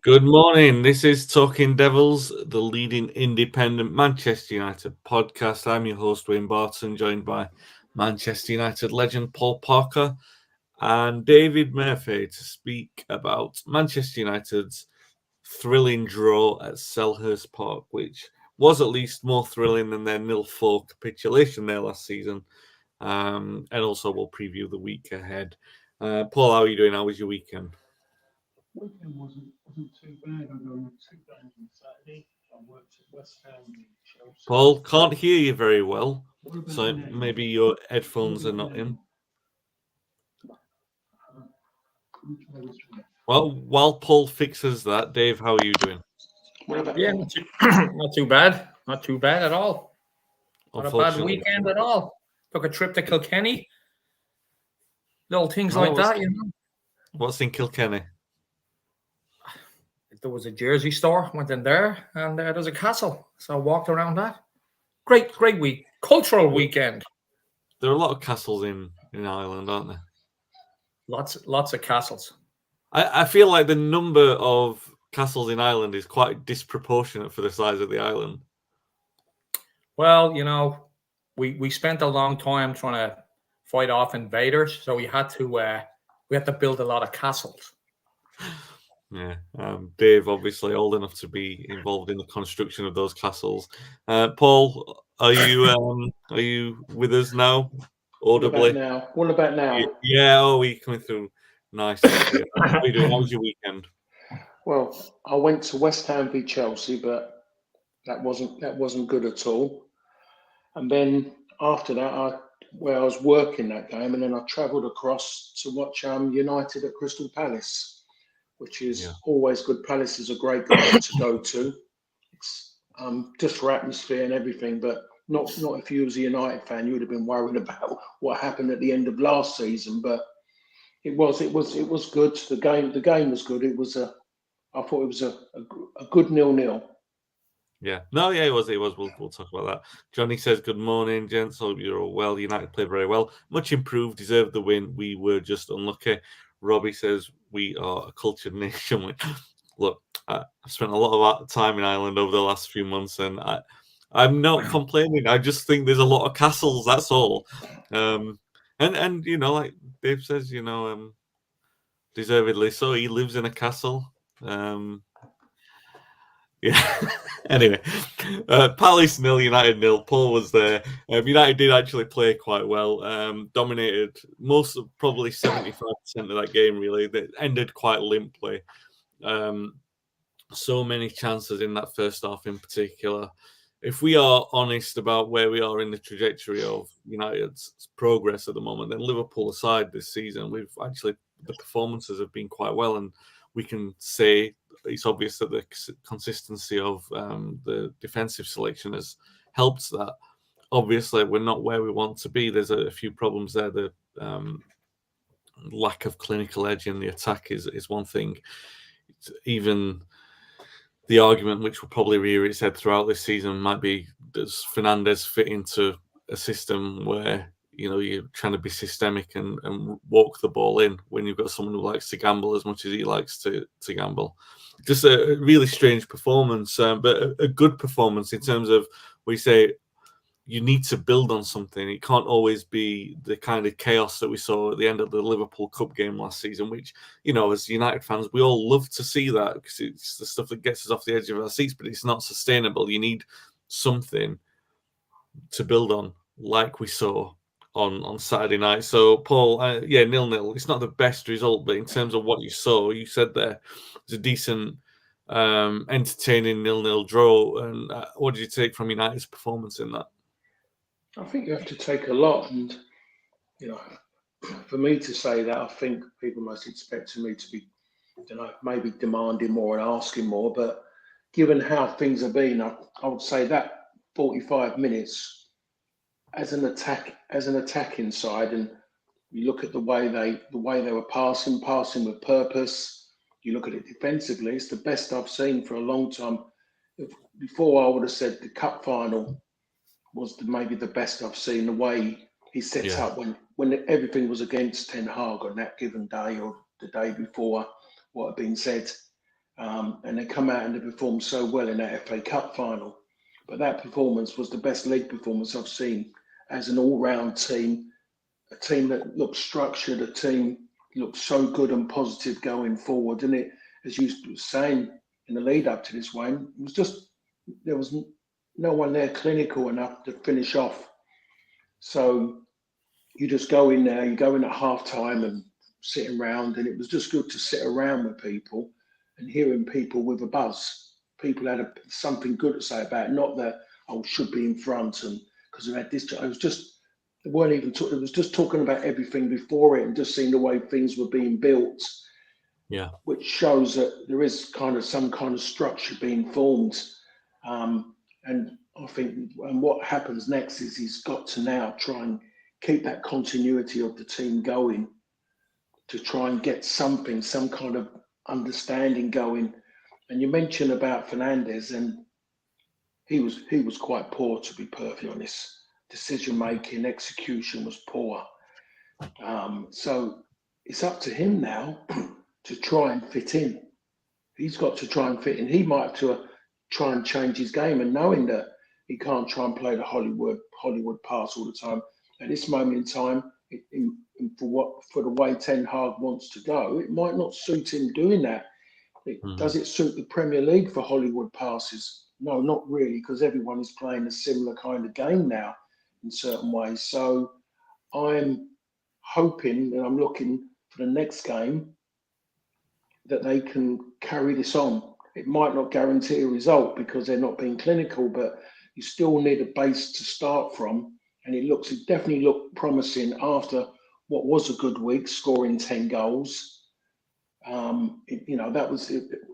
Good morning. This is Talking Devils, the leading independent Manchester United podcast. I'm your host, Wayne Barton, joined by Manchester United legend Paul Parker and David Murphy to speak about Manchester United's thrilling draw at Selhurst Park, which was at least more thrilling than their 0-4 capitulation there last season. And also we'll preview the week ahead. Paul, how are you doing? How was your weekend? Weekend wasn't too bad. I got 2 games on Saturday. I worked at West Ham and Chelsea. Paul, can't hear you very well, What about so now? maybe your What headphones are about not in. now? Let me try this one. Well, while Paul fixes that, Dave, how are you doing? What about Yeah, now? not too bad. Not too bad at all. Not a bad Unfortunately, weekend at all. Took a trip to Kilkenny. Little things Oh, like what's- that, you know. what's in Kilkenny? There was a jersey store, went in there, and there's a castle. So I walked around that. Great week. Cultural weekend. There are a lot of castles in Ireland, aren't there? Lots of castles. I feel like the number of castles in Ireland is quite disproportionate for the size of the island. Well, you know, we spent a long time trying to fight off invaders, so we had to build a lot of castles. Yeah, Dave, obviously old enough to be involved in the construction of those castles. Paul, are you with us now? What about Audibly? now? What about now? Yeah. Oh, we coming through nice and clear. How are you doing? How was your weekend? Well, I went to West Ham v Chelsea, but that wasn't good at all. And then after that, I was working that game, and then I travelled across to watch United at Crystal Palace, which is Yeah. always good. Palace is a great ground to go to. It's just for atmosphere and everything, but not if you was a United fan, you would have been worried about what happened at the end of last season. But it was good. The game was good. I thought it was a good 0-0. Yeah. No, yeah, it was. We'll talk about that. Johnny says, good morning, gents. Hope you're all well. United played very well. Much improved, deserved the win. We were just unlucky. Robbie says, we are a cultured nation. Look, I've spent a lot of time in Ireland over the last few months, and I'm not complaining. I just think there's a lot of castles, that's all. And you know, like Dave says, deservedly so. He lives in a castle. Yeah. Anyway, Palace 0, United 0. Paul was there. United did actually play quite well. Dominated probably 75% of that game. Really, that ended quite limply. So many chances in that first half, in particular. If we are honest about where we are in the trajectory of United's progress at the moment, then Liverpool aside this season, the performances have been quite well, and we can say it's obvious that the consistency of the defensive selection has helped that. Obviously, we're not where we want to be. There's a few problems there. The lack of clinical edge in the attack is one thing. Even the argument, which will probably rear its head throughout this season, might be, does Fernandes fit into a system where you're trying to be systemic and walk the ball in when you've got someone who likes to gamble as much as he likes to gamble? Just a really strange performance, but a good performance in terms of, we say, you need to build on something. It can't always be the kind of chaos that we saw at the end of the Liverpool Cup game last season, which, as United fans, we all love to see that because it's the stuff that gets us off the edge of our seats, but it's not sustainable. You need something to build on, like we saw on Saturday night. So, Paul, 0-0. It's not the best result, but in terms of what you saw, you said there, it's a decent, entertaining 0-0 draw. And what did you take from United's performance in that? I think you have to take a lot, and for me to say that, I think people must expect me to be, maybe demanding more and asking more. But given how things have been, I would say that 45 minutes as an attacking side, and you look at the way they were passing with purpose. You look at it defensively; it's the best I've seen for a long time. Before, I would have said the cup final was maybe the best I've seen. The way he set up when everything was against Ten Hag on that given day or the day before, what had been said, and they come out and they perform so well in that FA Cup final. But that performance was the best league performance I've seen as an all-round team, a team that looked structured, a team looked so good and positive going forward. And it, as you were saying in the lead up to this, Wayne, it was just, there was no one there clinical enough to finish off. So you just go in there, you go in at half time and sitting around, and it was just good to sit around with people and hearing people with a buzz. People had something good to say about it, not that I should be in front and because we had this. It was just, it weren't even talking, it was just talking about everything before it and just seeing the way things were being built. Yeah. Which shows that there is kind of some kind of structure being formed. And I think and what happens next is he's got to now try and keep that continuity of the team going to try and get something, some kind of understanding going. And you mentioned about Fernandes, and he was quite poor, to be perfectly honest. Decision making, execution was poor. So it's up to him now to try and fit in. He's got to try and fit in. He might have to try and change his game, and knowing that he can't try and play the Hollywood pass all the time. At this moment in time, for the way Ten Hag wants to go, it might not suit him doing that. Does it suit the Premier League for Hollywood passes? No, not really, because everyone is playing a similar kind of game now in certain ways. So I'm hoping and I'm looking for the next game that they can carry this on. It might not guarantee a result because they're not being clinical, but you still need a base to start from. And it definitely looked promising after what was a good week, scoring 10 goals. It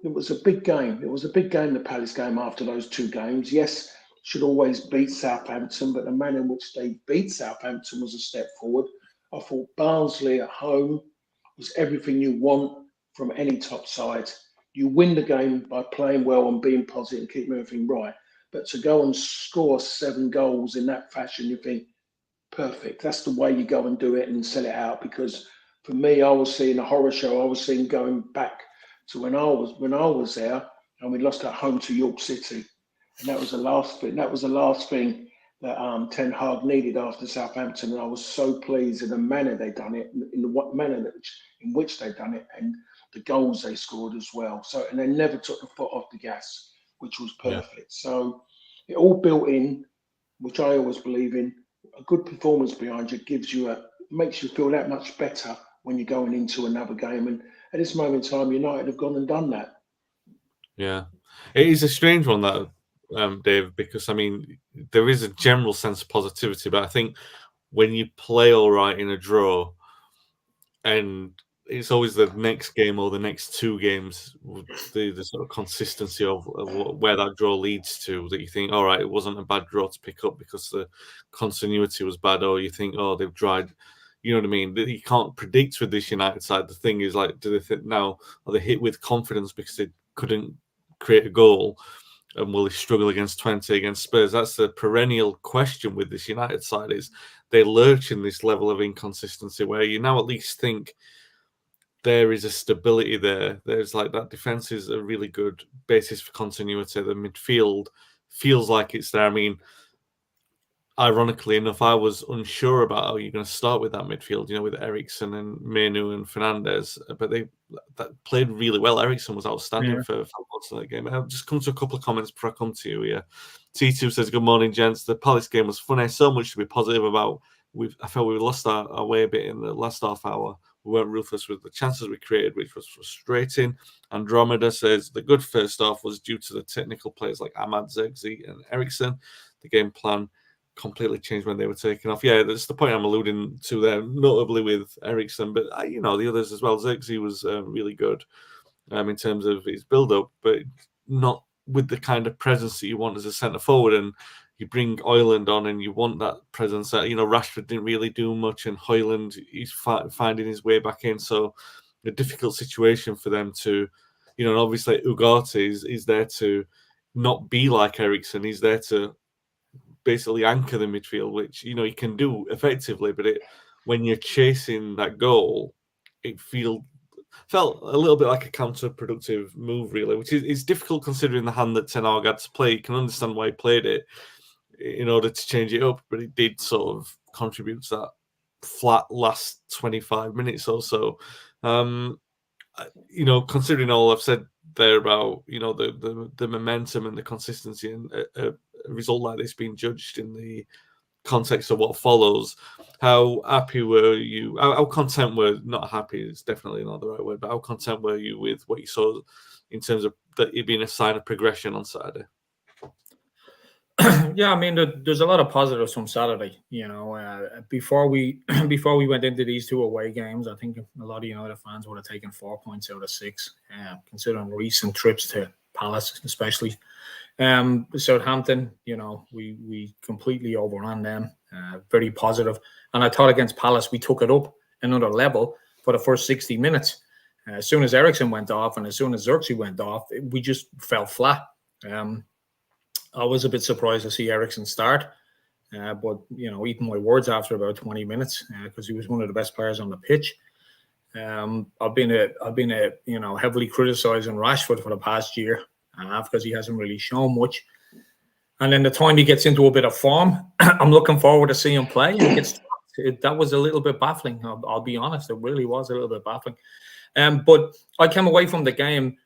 was a big game. It was a big game, the Palace game, after those two games. Yes, should always beat Southampton, but the manner in which they beat Southampton was a step forward. I thought Barnsley at home was everything you want from any top side. You win the game by playing well and being positive and keeping everything right. But to go and score 7 goals in that fashion, you think, perfect. That's the way you go and do it and sell it out. Because for me, I was seeing a horror show. I was seeing going back to when I was there and we lost at home to York City. And that was the last thing. That was the last thing that Ten Hag needed after Southampton. And I was so pleased in the manner they done it, in the manner in which they done it, and the goals they scored as well. So, and they never took the foot off the gas, which was perfect. Yeah. So it all built in, which I always believe in. A good performance behind you makes you feel that much better when you're going into another game. And at this moment in time, United have gone and done that. Yeah, it is a strange one, that Dave, because I mean there is a general sense of positivity, but I think when you play all right in a draw, and it's always the next game or the next 2 games, the sort of consistency of where that draw leads to, that you think, all right, it wasn't a bad draw to pick up because the continuity was bad, or you think, oh, they've dried. You know what I mean? You can't predict with this United side. The thing is, like, do they think now, are they hit with confidence because they couldn't create a goal? And will they struggle against Twente, against Spurs? That's the perennial question with this United side, is they lurch in this level of inconsistency where you now at least think there is a stability there. There's like that defense is a really good basis for continuity. The midfield feels like it's there. I mean, ironically enough, I was unsure about how you're going to start with that midfield, with Eriksen and Menu and Fernandes, but that played really well. Eriksen was outstanding for most of that game. I'll just come to a couple of comments before I come to you here. T2 says, good morning, gents. The Palace game was funny. So much to be positive about. I felt we lost our way a bit in the last half hour. We weren't ruthless with the chances we created, which was frustrating. Andromeda says, the good first half was due to the technical players like Ahmad, Zirkzee and Eriksen. The game plan completely changed when they were taken off. Yeah, that's the point I'm alluding to there, notably with Eriksen, but the others as well. Zirkzee was really good in terms of his build-up, but not with the kind of presence that you want as a centre forward. And you bring Højlund on, and you want that presence. Rashford didn't really do much, and Højlund, he's finding his way back in. So a difficult situation for them to, and obviously Ugarte is there to not be like Eriksen. He's there to basically anchor the midfield, which he can do effectively, but when you're chasing that goal, it feels felt a little bit like a counterproductive move, really, which is difficult considering the hand that Ten Hag had to play. You can understand why he played it in order to change it up, but it did sort of contribute to that flat last 25 minutes or so. Considering all I've said there about the momentum and the consistency, and a result like this being judged in the context of what follows, how happy were you? How content were not happy? It's definitely not the right word, but how content were you with what you saw in terms of that it being a sign of progression on Saturday? Yeah, I mean, there's a lot of positives from Saturday. Before we went into these two away games, I think a lot of United fans would have taken 4 points out of 6, considering recent trips to Palace, especially. Southampton, we completely overran them. Very positive. And I thought against Palace, we took it up another level for the first 60 minutes. As soon as Eriksen went off and as soon as Xerxes went off, we just fell flat. I was a bit surprised to see Eriksen start, but eating my words after about 20 minutes because he was one of the best players on the pitch. I've been heavily criticizing Rashford for the past year because he hasn't really shown much. And then the time he gets into a bit of form, I'm looking forward to seeing him play. That was a little bit baffling. I'll be honest, it really was a little bit baffling. But I came away from the game.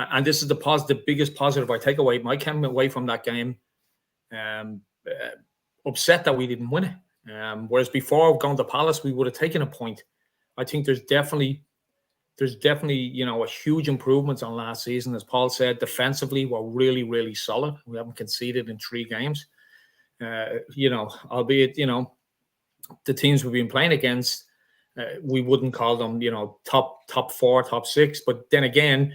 And this is the biggest positive I take away. I came away from that game upset that we didn't win it. Whereas before going to Palace, we would have taken a point. I think there's definitely a huge improvement on last season. As Paul said, defensively, we're really, really solid. We haven't conceded in 3 games. Albeit, the teams we've been playing against, we wouldn't call them, top 4, top 6. But then again,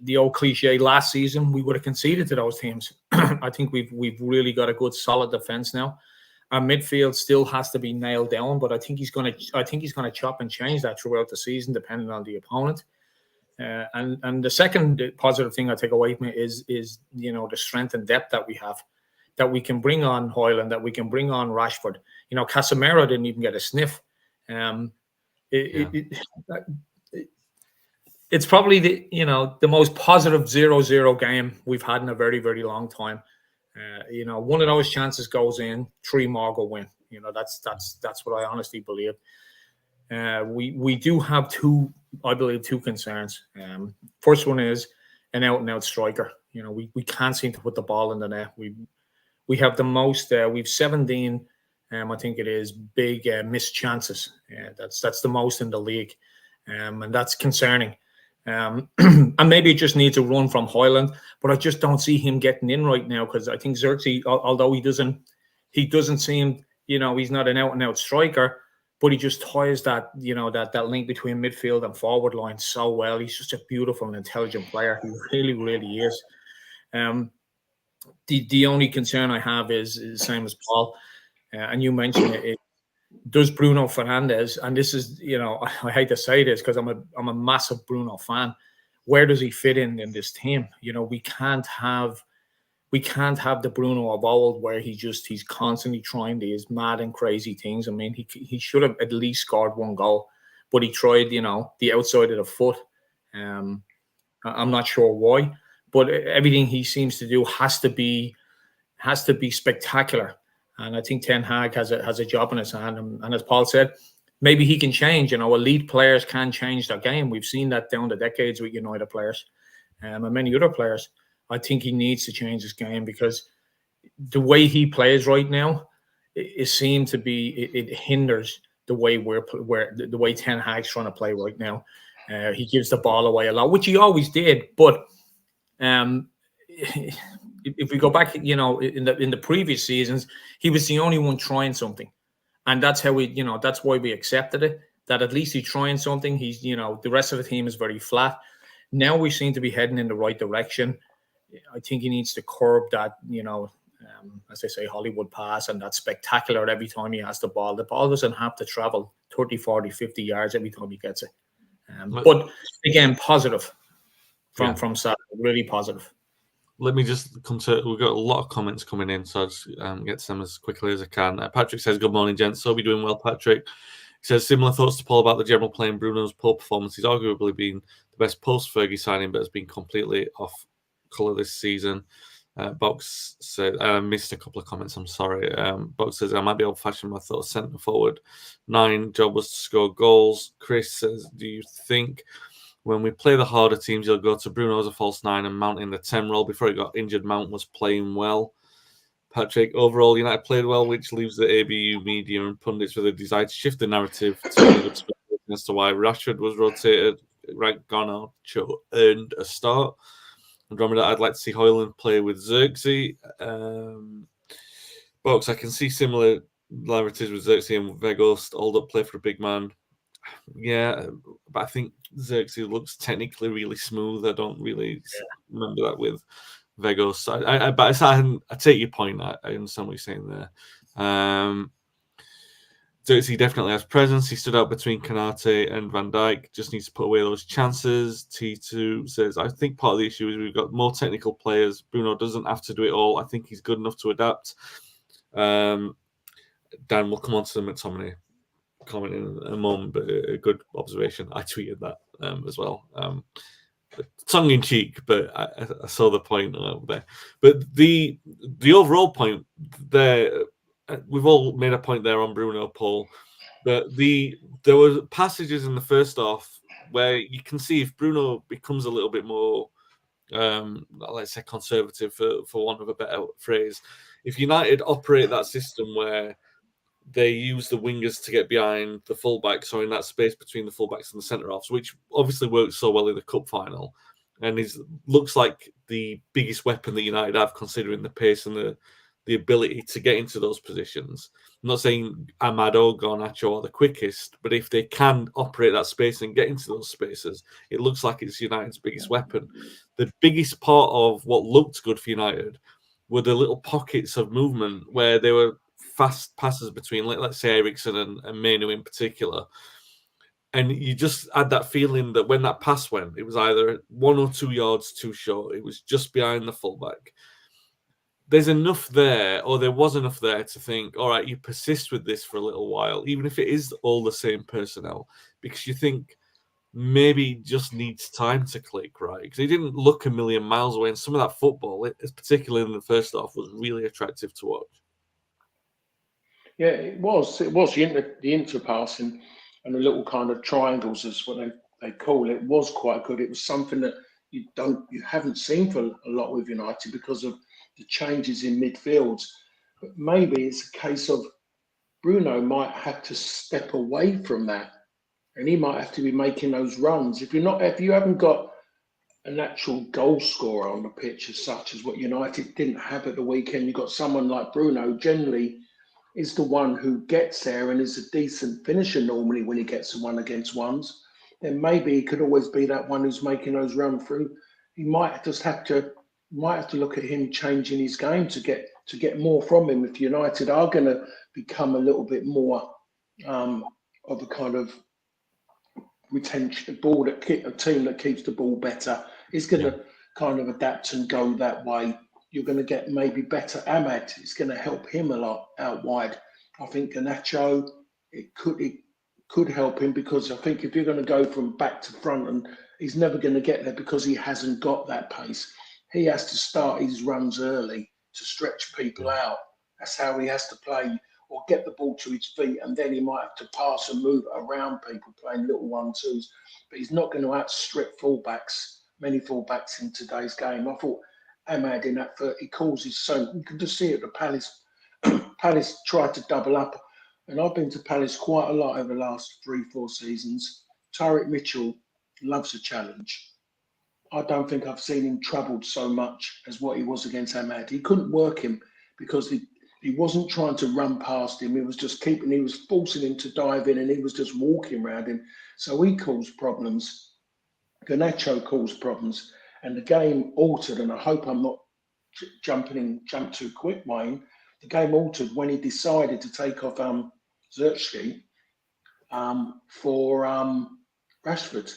the old cliche last season, we would have conceded to those teams. I think we've really got a good solid defense now. Our midfield still has to be nailed down, but I think he's going to chop and change that throughout the season, depending on the opponent. And the second positive thing I take away from it is the strength and depth that we have, that we can bring on Højlund, that we can bring on Rashford. Casemiro didn't even get a sniff. It's probably the most positive 0-0 game we've had in a very, very long time. One of those chances goes in, 3 more go win. That's what I honestly believe. We do have two concerns. First one is an out-and-out striker. We can't seem to put the ball in the net. We have the most. We've 17. I think it is big missed chances. That's the most in the league, and that's concerning. And maybe it just needs a run from Højlund, but I just don't see him getting in right now because I think Xerxes, although he doesn't seem, he's not an out-and-out striker, but he just ties that link between midfield and forward line so well. He's just a beautiful and intelligent player. He really, really is. The only concern I have is the same as Paul, and you mentioned it. Does Bruno Fernandes, and this is, I hate to say this because I'm a massive Bruno fan. Where does he fit in this team? We can't have the Bruno of old where he's constantly trying these mad and crazy things. I mean, he should have at least scored 1 goal, but he tried, the outside of the foot. I'm not sure why, but everything he seems to do has to be spectacular. And I think Ten Hag has a job in his hand. And as Paul said, maybe he can change. Elite players can change their game. We've seen that down the decades with United players and many other players. I think he needs to change his game because the way he plays right now, it hinders the way the way Ten Hag's trying to play right now. He gives the ball away a lot, which he always did. But if we go back, in the previous seasons, he was the only one trying something, and that's how that's why we accepted it. That at least he's trying something. He's, the rest of the team is very flat. Now we seem to be heading in the right direction. I think he needs to curb that, as they say, Hollywood pass and that spectacular every time he has the ball. The ball doesn't have to travel 30, 40, 50 yards every time he gets it. But again, positive from Saturday, really positive. Let me just come to. We've got a lot of comments coming in, so I'll just get to them as quickly as I can. Patrick says, "Good morning, gents. So be doing well, Patrick." He says similar thoughts to Paul about the general playing. Bruno's poor performance. He's arguably been the best post-Fergie signing, but has been completely off colour this season. Box said, I missed a couple of comments, I'm sorry. Box says, I might be old-fashioned, I thought centre forward 9 job was to score goals. Chris says, do you think when we play the harder teams, you'll go to Bruno as a false 9 and Mount in the 10 role? Before he got injured, Mount was playing well. Patrick, overall, United played well, which leaves the ABU media and pundits with a desire to shift the narrative to a good speculation as to why Rashford was rotated. Right, Garnacho earned a start. Andromeda, I'd like to see Højlund play with Xerxes. Box, I can see similar narratives with Xerxes and Weghorst. Hold up, play for a big man. Yeah, but I think Xerxes looks technically really smooth. I don't really remember that with Weghorst. But I take your point. I understand what you're saying there. Xerxes definitely has presence. He stood out between Kanate and Van Dijk. Just needs to put away those chances. T2 says, I think part of the issue is we've got more technical players. Bruno doesn't have to do it all. I think he's good enough to adapt. Dan, we'll come on to the McTominay comment in a moment, but a good observation. I tweeted that as well. Tongue in cheek, but I saw the point there. But the overall point there, we've all made a point there on Bruno, Paul. But there were passages in the first half where you can see if Bruno becomes a little bit more, let's say, conservative, for want of a better phrase. If United operate that system where they use the wingers to get behind the fullbacks, or in that space between the fullbacks and the centre-halves, which obviously worked so well in the cup final, and looks like the biggest weapon that United have, considering the pace and the ability to get into those positions. I'm not saying Amad or Garnacho are the quickest, but if they can operate that space and get into those spaces, it looks like it's United's biggest weapon. The biggest part of what looked good for United were the little pockets of movement where there were fast passes between, let's say, Eriksen and Manu in particular. And you just had that feeling that when that pass went, it was either 1 or 2 yards too short. It was just behind the fullback. There's enough there, or there was enough there to think, all right, you persist with this for a little while, even if it is all the same personnel, because you think maybe it just needs time to click, right? Because he didn't look a million miles away, and some of that football, particularly in the first half, was really attractive to watch. Yeah, it was. It was the interpassing and the little kind of triangles, is what they call it, was quite good. It was something that you haven't seen for a lot with United because of the changes in midfields. But maybe it's a case of Bruno might have to step away from that, and he might have to be making those runs. If you haven't got a natural goal scorer on the pitch as such as what United didn't have at the weekend, you've got someone like Bruno, generally is the one who gets there and is a decent finisher normally when he gets the 1-against-1s. Then maybe he could always be that one who's making those run through. He might just have to look at him changing his game to get more from him. If United are going to become a little bit more of a kind of retention ball, a team that keeps the ball better, is going to kind of adapt and go that way. You're going to get maybe better Amad. It's going to help him a lot out wide. I think Garnacho, it could help him, because I think if you're going to go from back to front, and he's never going to get there because he hasn't got that pace. He has to start his runs early to stretch people out. That's how he has to play, or get the ball to his feet, and then he might have to pass and move around people playing little 1-2s. But he's not going to outstrip many fullbacks in today's game. I thought Amad in that he calls his son. You can just see it. The Palace tried to double up, and I've been to Palace quite a lot over the last 3-4 seasons. Tyreek Mitchell loves a challenge. I don't think I've seen him troubled so much as what he was against Amad. He couldn't work him because he wasn't trying to run past him. He was just he was forcing him to dive in, and he was just walking around him. So he caused problems. Garnacho caused problems. And the game altered, and I hope I'm not jump too quick, Wayne. The game altered when he decided to take off Xerxes for Rashford,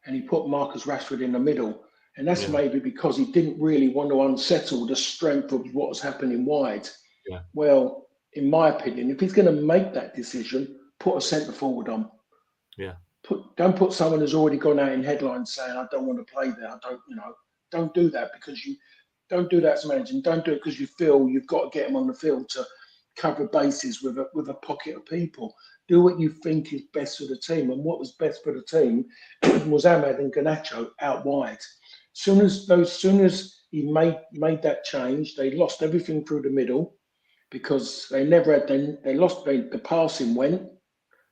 and he put Marcus Rashford in the middle. And that's maybe because he didn't really want to unsettle the strength of what was happening wide. Yeah. Well, in my opinion, if he's going to make that decision, put a centre forward on. Yeah. Don't put someone who's already gone out in headlines saying, I don't want to play there. Don't do that, because you don't do that as a manager. And don't do it because you feel you've got to get them on the field to cover bases with a pocket of people. Do what you think is best for the team. And what was best for the team was Ahmad and Garnacho out wide. Soon as he made that change, they lost everything through the middle, because they never had. They lost the passing went,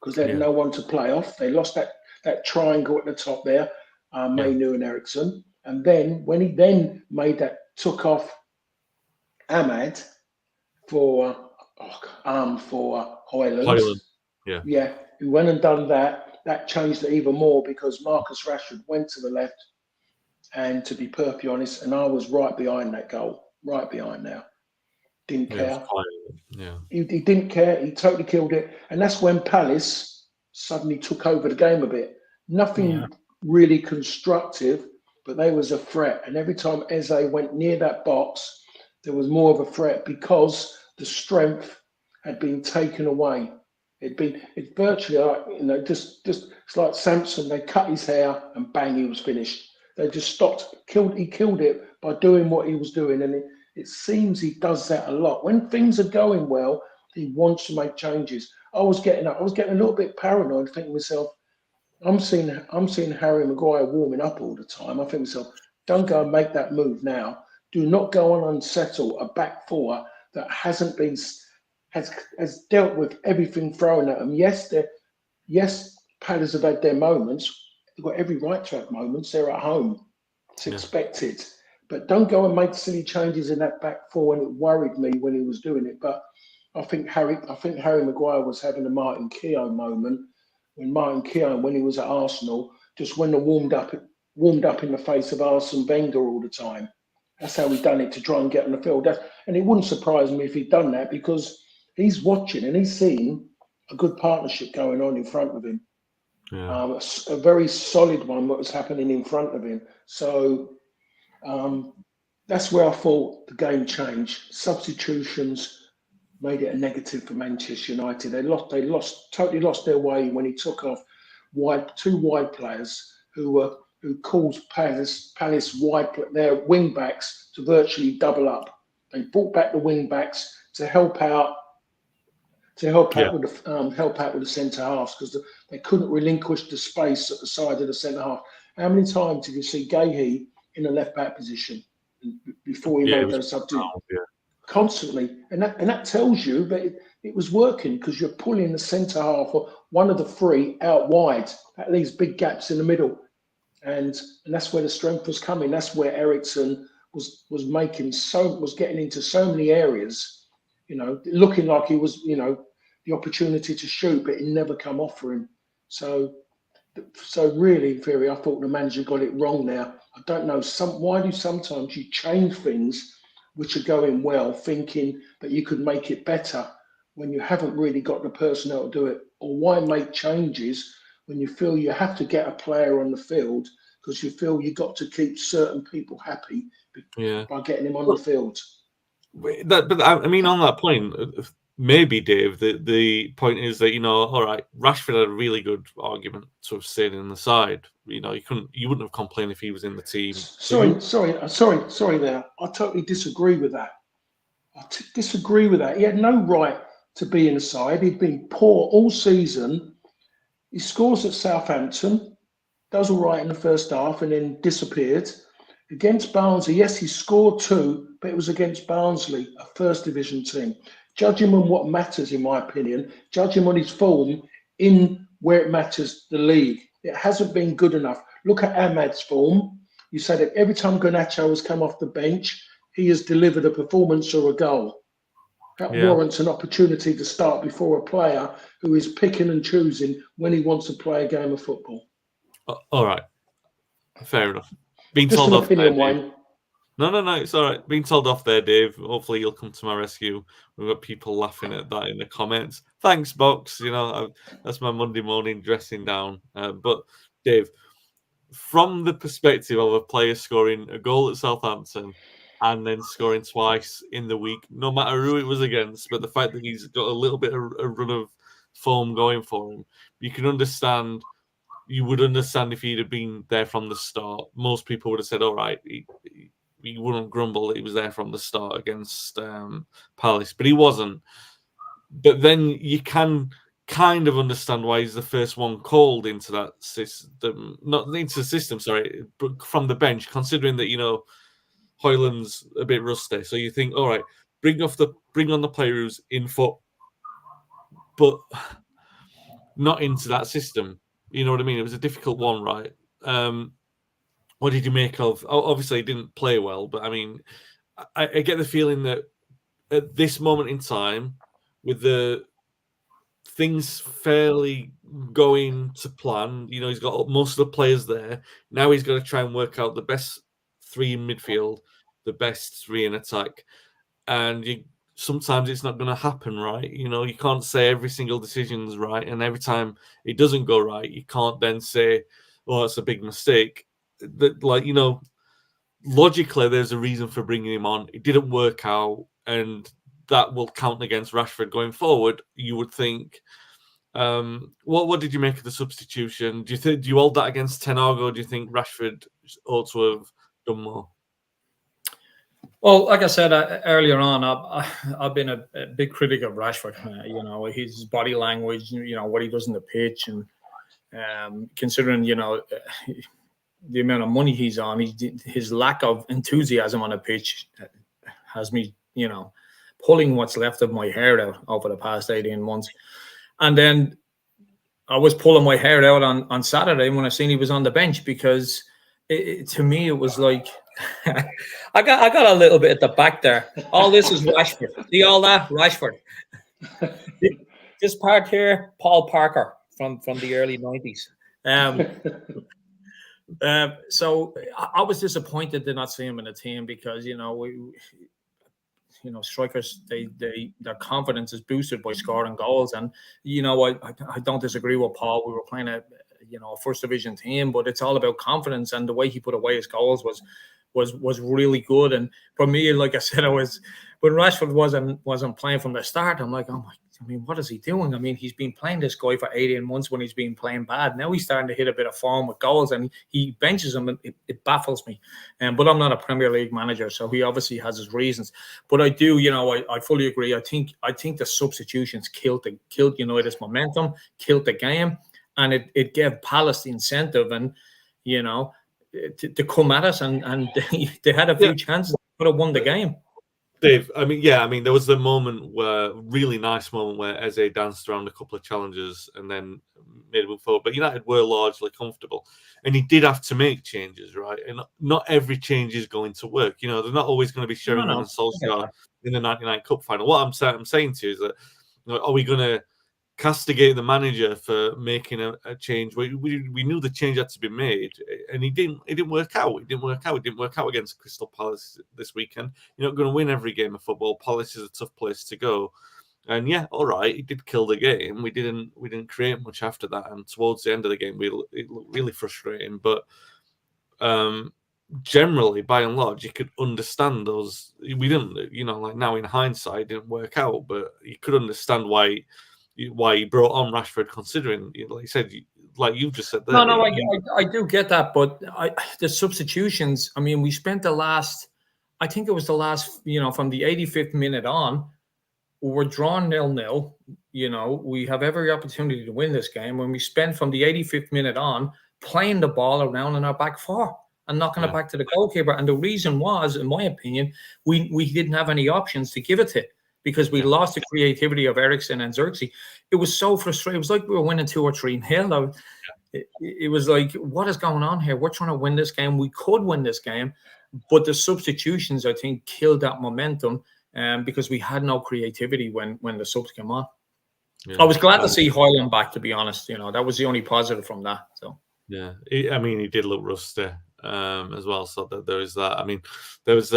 because they had no one to play off. They lost that triangle at the top there, Mainu and Eriksson. And then when he then took off Ahmad for Hoyland. Yeah, he went and done that. That changed it even more, because Marcus Rashford went to the left. And to be perfectly honest, and I was right behind that goal, right behind there. Didn't care. He didn't care. He totally killed it. And that's when Palace suddenly took over the game a bit. Nothing really constructive, but there was a threat. And every time Eze went near that box, there was more of a threat, because the strength had been taken away. It's virtually like, just it's like Samson. They cut his hair and bang, he was finished. They just stopped. He killed it by doing what he was doing, and it seems he does that a lot. When things are going well, he wants to make changes. I was getting a little bit paranoid, thinking to myself, I'm seeing Harry Maguire warming up all the time. I think to myself, don't go and make that move now. Do not go on and settle a back four that has dealt with everything thrown at them. Yes, Palace have had their moments. They've got every right to have moments. They're at home. It's expected. But don't go and make silly changes in that back four. And it worried me when he was doing it. But I think Harry Maguire was having a Martin Keown moment, when he was at Arsenal, just when they warmed up in the face of Arsene Wenger all the time. That's how he done it, to try and get on the field. And it wouldn't surprise me if he'd done that, because he's watching and he's seeing a good partnership going on in front of him. Yeah. A very solid one, what was happening in front of him. So that's where I thought the game changed. Substitutions made it a negative for Manchester United. They totally lost their way when he took off two wide players who caused Palace wide, their wing backs to virtually double up. They brought back the wing backs to help out with the centre halves, because they couldn't relinquish the space at the side of the centre half. How many times did you see Gahey in the left back position before he made those substitutions? Constantly, and that tells you that it was working, because you're pulling the centre half or one of the three out wide at these big gaps in the middle, and that's where the strength was coming. That's where Eriksson was getting into so many areas. Looking like he was, the opportunity to shoot, but it never come off for him. So really, Fury, I thought the manager got it wrong there. I don't know. Why do sometimes you change things which are going well, thinking that you could make it better when you haven't really got the personnel to do it? Or why make changes when you feel you have to get a player on the field because you feel you got to keep certain people happy by getting him on the field? But I mean, on that point, maybe, Dave, the point is that, all right, Rashford had a really good argument to have stayed in the side. You wouldn't have complained if he was in the team. Sorry there. I totally disagree with that. He had no right to be in the side. He'd been poor all season. He scores at Southampton, does all right in the first half, and then disappeared. Against Barnsley, yes, he scored 2, but it was against Barnsley, a first division team. Judge him on what matters, in my opinion. Judge him on his form in where it matters, the league. It hasn't been good enough. Look at Ahmad's form. You say that every time Garnacho has come off the bench, he has delivered a performance or a goal. That warrants an opportunity to start before a player who is picking and choosing when he wants to play a game of football. All right. Fair enough. Just an opinion, Wayne. No, it's all right. Being told off there, Dave. Hopefully you'll come to my rescue. We've got people laughing at that in the comments. Thanks, Box. That's my Monday morning dressing down. But, Dave, from the perspective of a player scoring a goal at Southampton and then scoring twice in the week, no matter who it was against, but the fact that he's got a little bit of a run of form going for him. You can understand. You would understand if he'd have been there from the start. Most people would have said, all right, he wouldn't grumble that he was there from the start against Palace, but he wasn't. But then you can kind of understand why he's the first one called into that system, not into the system, sorry, but from the bench, considering that, Højlund's a bit rusty. So you think, all right, bring on the player who's in foot, but not into that system. You know what I mean? It was a difficult one, right? What did you make of? Obviously, he didn't play well, but I mean, I get the feeling that at this moment in time, with the things fairly going to plan, he's got most of the players there. Now he's got to try and work out the best three in midfield, the best three in attack, and sometimes it's not going to happen, right? You can't say every single decision's right, and every time it doesn't go right, you can't then say, "Oh, it's a big mistake." That, logically, there's a reason for bringing him on. It didn't work out, and that will count against Rashford going forward. You would think. What did you make of the substitution? Do you hold that against Ten Hag, or do you think Rashford ought to have done more? Well, like I said earlier on, I've been a big critic of Rashford. His body language, what he does in the pitch, and considering the amount of money he's on, his lack of enthusiasm on the pitch has me, pulling what's left of my hair out over the past 18 months. And then I was pulling my hair out on Saturday when I seen he was on the bench, because to me it was like I got a little bit at the back there. All this is Rashford. See all that? Rashford. This part here, Paul Parker from the early 90s. So I was disappointed to not see him in the team, because strikers, their confidence is boosted by scoring goals, and I don't disagree with Paul. We were playing a first division team, but it's all about confidence, and the way he put away his goals was really good. And for me, like I said, when Rashford wasn't playing from the start, I'm like, what is he doing? I mean, he's been playing this guy for 18 months when he's been playing bad. Now he's starting to hit a bit of form with goals, and he benches him, and it baffles me. But I'm not a Premier League manager, so he obviously has his reasons. But I do, I fully agree. I think the substitutions killed United's momentum, killed the game, and it gave Palace the incentive, and to come at us, and they had a few chances that could have won the game. Dave, there was the really nice moment where Eze danced around a couple of challenges and then made a move forward. But United were largely comfortable, and he did have to make changes, right? And not every change is going to work. They're not always going to be Sheringham and Solskjaer in the 99 Cup final. What I'm saying to you is that, are we going to castigate the manager for making a change? We knew the change had to be made, and it didn't work out. It didn't work out against Crystal Palace this weekend. You're not going to win every game of football. Palace is a tough place to go, and all right, it did kill the game. We didn't create much after that, and towards the end of the game, it looked really frustrating. But generally, by and large, you could understand those. We didn't, like now in hindsight, it didn't work out, but you could understand why he brought on Rashford, considering, like you said, like you just said there. No, I do get that, but the substitutions, we spent the last, I think it was the last, from the 85th minute on, we were drawn 0-0. We have every opportunity to win this game, when we spent from the 85th minute on playing the ball around in our back four and knocking it back to the goalkeeper. And the reason was, in my opinion, we didn't have any options to give it to, because we lost the creativity of Eriksen and Xerxes. It was so frustrating. It was like we were winning 2 or 3-0. It was like, what is going on here? We're trying to win this game. We could win this game, but the substitutions, I think, killed that momentum, because we had no creativity when the subs came on. Yeah. I was glad to see Højlund back, to be honest. That was the only positive from that. So yeah, he did look rusty as well. So that there is that. There was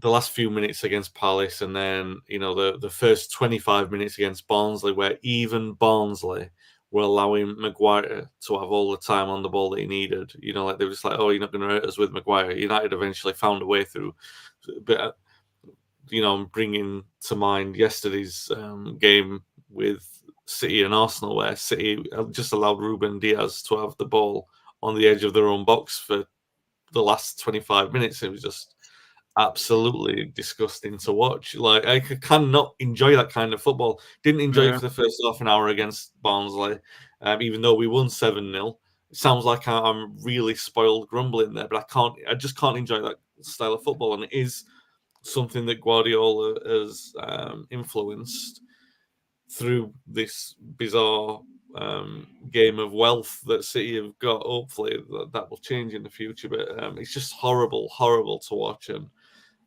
the last few minutes against Palace, and then the first 25 minutes against Barnsley, where even Barnsley were allowing Maguire to have all the time on the ball that he needed. Like they were just like, "Oh, you're not going to hurt us with Maguire." United eventually found a way through, but I'm bringing to mind yesterday's game with City and Arsenal, where City just allowed Ruben Diaz to have the ball on the edge of their own box for the last 25 minutes. It was just absolutely disgusting to watch. Like, I cannot enjoy that kind of football. Didn't enjoy it for the first half an hour against Barnsley, even though we won 7-0. It sounds like I'm really spoiled grumbling there, but I just can't enjoy that style of football. And it is something that Guardiola has influenced through this bizarre game of wealth that City have got. Hopefully that will change in the future, but it's just horrible to watch. And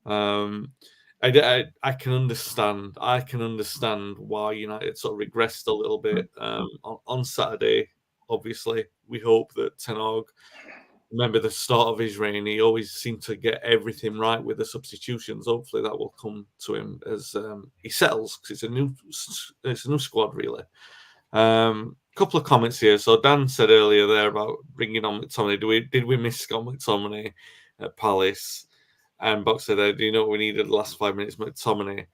I can understand why United sort of regressed a little bit on Saturday. Obviously, we hope that Ten Hag, remember the start of his reign, he always seemed to get everything right with the substitutions. Hopefully that will come to him as he settles, because it's a new squad, really. Couple of comments here. So Dan said earlier there about bringing on McTominay. Did we miss Scott McTominay at Palace? And Box said, do you know what we needed the last 5 minutes? McTominay.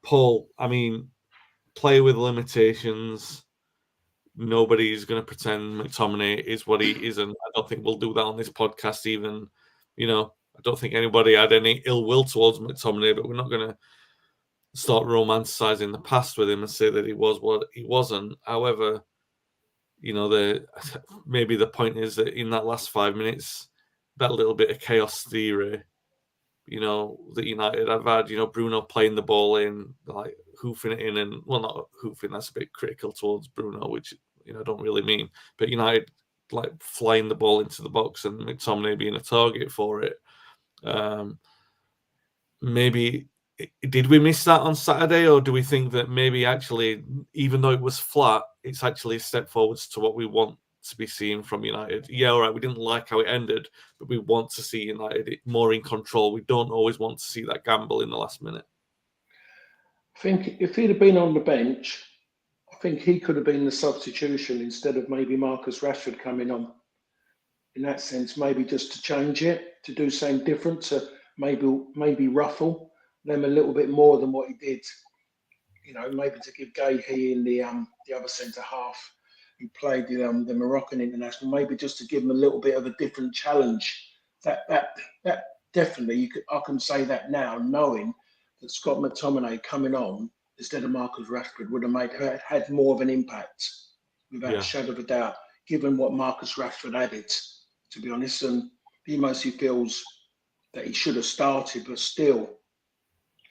Paul, I mean, play with limitations. Nobody's going to pretend McTominay is what he isn't. I don't think we'll do that on this podcast even. I don't think anybody had any ill will towards McTominay, but we're not going to start romanticizing the past with him and say that he was what he wasn't. However, maybe the point is that in that last 5 minutes, that little bit of chaos theory, that United have had, Bruno playing the ball in, like hoofing it in, and well, not hoofing, that's a bit critical towards Bruno, which I don't really mean, but United like flying the ball into the box and McTominay being a target for it. Maybe did we miss that on Saturday, or do we think that maybe actually, even though it was flat, it's actually a step forwards to what we want to be seeing from United? Yeah, all right, we didn't like how it ended, but we want to see United more in control. We don't always want to see that gamble in the last minute. I think if he'd have been on the bench, I think he could have been the substitution instead of maybe Marcus Rashford coming on. In that sense, maybe just to change it, to do something different, to maybe ruffle them a little bit more than what he did. Maybe to give Gahey in the other centre half who played the Moroccan international, maybe just to give him a little bit of a different challenge. That definitely I can say that now, knowing that Scott McTominay coming on instead of Marcus Rashford would have had more of an impact, without a shadow of a doubt, given what Marcus Rashford added, to be honest. And he mostly feels that he should have started, but still,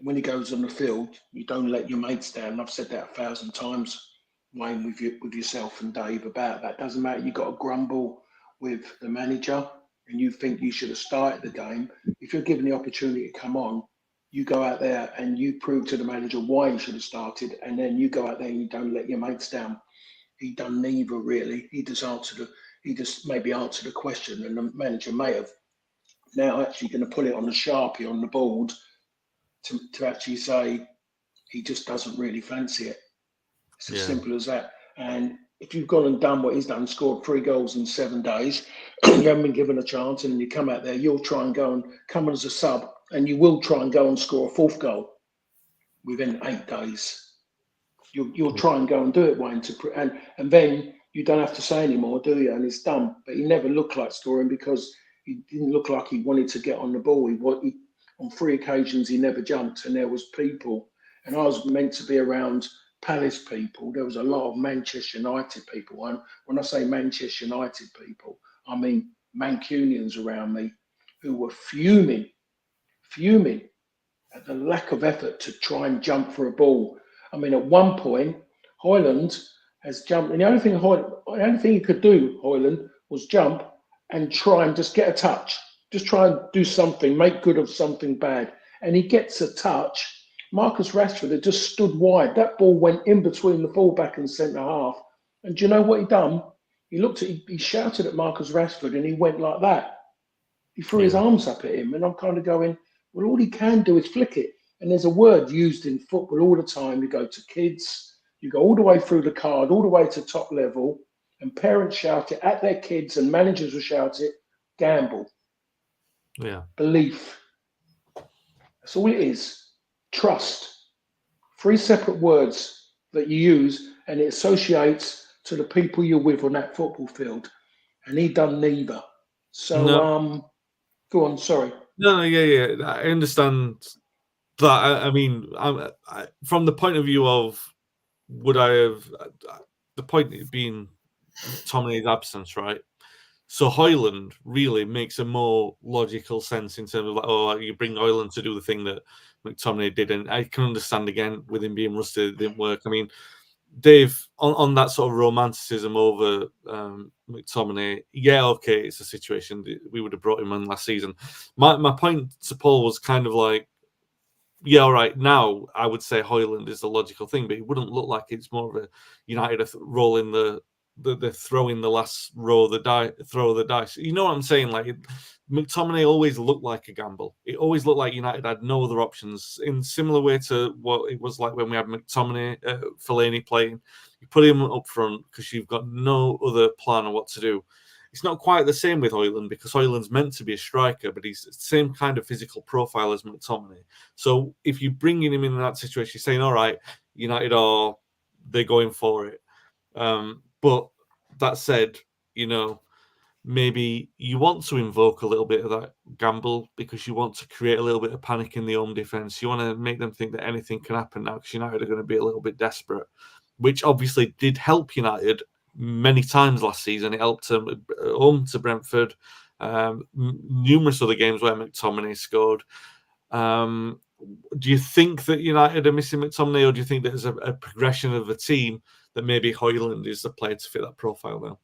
when he goes on the field, you don't let your mates down. And I've said that 1,000 times, Wayne, with yourself and Dave about that. Doesn't matter. You've got to grumble with the manager and you think you should have started the game. If you're given the opportunity to come on, you go out there and you prove to the manager why you should have started, and then you go out there and you don't let your mates down. He done neither, really. He just maybe answered the question, and the manager may have now actually going to put it on the Sharpie on the board to actually say he just doesn't really fancy it. It's as simple as that. And if you've gone and done what he's done, scored 3 goals in 7 days, you haven't been given a chance, and you come out there, you'll try and go and come on as a sub, and you will try and go and score a 4th goal within 8 days. You'll try and go and do it, Wayne, and then you don't have to say anymore, do you? And it's done. But he never looked like scoring because he didn't look like he wanted to get on the ball. On 3 occasions, he never jumped, and there was people. And I was meant to be around Palace people. There was a lot of Manchester United people. And when I say Manchester United people, I mean Mancunians around me who were fuming at the lack of effort to try and jump for a ball. I mean, at one point, Højlund has jumped, and the only thing he could do, Højlund, was jump and try and just get a touch. Just try and do something, make good of something bad. And he gets a touch. Marcus Rashford had just stood wide. That ball went in between the fullback and centre half. And do you know what he done? He shouted at Marcus Rashford, and he went like that. He threw his arms up at him, and I'm kind of going, well, all he can do is flick it. And there's a word used in football all the time. You go to kids, you go all the way through the card, all the way to top level, and parents shout it at their kids, and managers will shout it, gamble. Yeah. Belief. That's all it is. Trust. 3 separate words that you use, and it associates to the people you're with on that football field. And he done neither. So, go on. Sorry. No, yeah. I understand that. I mean, from the point of view of would I have the point being McTominay's absence, right? So Højlund really makes a more logical sense in terms of like, oh, you bring Højlund to do the thing that McTominay did, and I can understand again with him being rusted, it didn't work. I mean, Dave, on that sort of romanticism over McTominay, yeah, okay, it's a situation we would have brought him in last season. My point to Paul was kind of like, yeah, all right. Now I would say Højlund is the logical thing, but it wouldn't look like it's more of a United role in the throw in the last row of the throw of the dice. You know what I'm saying? Like McTominay always looked like a gamble. It always looked like United had no other options. In similar way to what it was like when we had McTominay, Fellaini playing. You put him up front because you've got no other plan on what to do. It's not quite the same with Højlund because Højlund's meant to be a striker, but he's the same kind of physical profile as McTominay. So if you're bringing him in that situation, you're saying, all right, United they're going for it. But that said, maybe you want to invoke a little bit of that gamble because you want to create a little bit of panic in the home defence. You want to make them think that anything can happen now because United are going to be a little bit desperate, which obviously did help United many times last season. It helped them home to Brentford, numerous other games where McTominay scored. Do you think that United are missing McTominay, or do you think there's a progression of the team that maybe Højlund is the player to fit that profile now?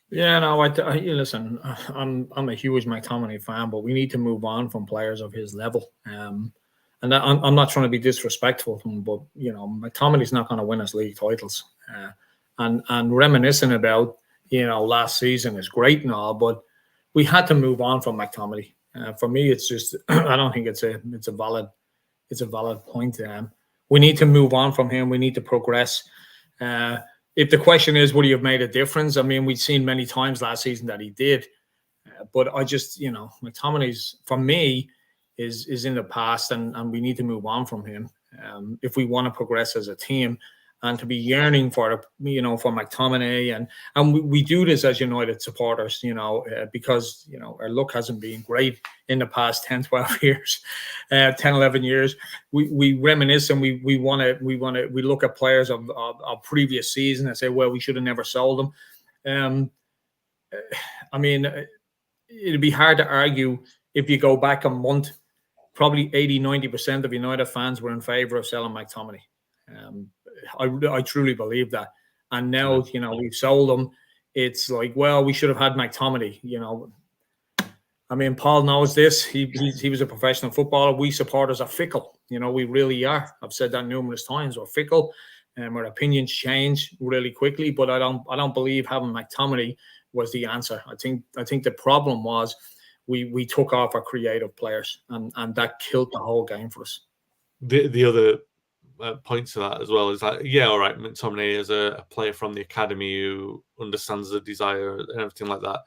Yeah, no, listen, I'm a huge McTominay fan, but we need to move on from players of his level. And I'm not trying to be disrespectful to him, but McTominay's not going to win us league titles. And reminiscing about last season is great and all, but we had to move on from McTominay. For me, it's just I don't think it's a valid point. We need to move on from him. We need to progress. If the question is, would he have made a difference? I mean, we've seen many times last season that he did, but I just McTominay's for me is in the past, and we need to move on from him if we want to progress as a team. And to be yearning for for McTominay, and we do this as United supporters, because our luck hasn't been great in the past 10, 12 years, 10, 11 years. We reminisce and we look at players of previous season and say, well, we should have never sold them. I mean, it'd be hard to argue if you go back a month. Probably 80-90% of United fans were in favour of selling McTominay. I truly believe that. And now, we've sold him. It's like, well, we should have had McTominay, I mean, Paul knows this. He was a professional footballer. We supporters are fickle. We really are. I've said that numerous times. We're fickle and our opinions change really quickly. But I don't believe having McTominay was the answer. I think the problem was we took off our creative players and that killed the whole game for us. The other point to that as well is that, yeah, all right, McTominay is a player from the academy who understands the desire and everything like that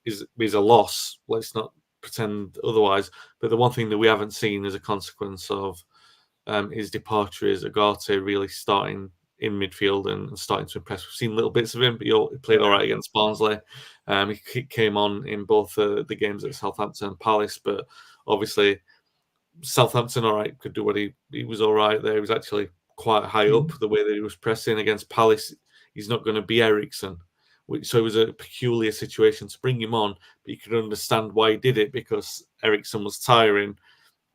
is a loss. Let's not pretend otherwise. But the one thing that we haven't seen as a consequence of his departure is Ugarte really starting in midfield and starting to impress. We've seen little bits of him, but he played all right against Barnsley. He came on in both the games at Southampton and Palace, but obviously Southampton, all right, could do what he was all right there. He was actually quite high up the way that he was pressing. Against Palace, he's not going to be Eriksen. So it was a peculiar situation to bring him on, but you could understand why he did it because Eriksen was tiring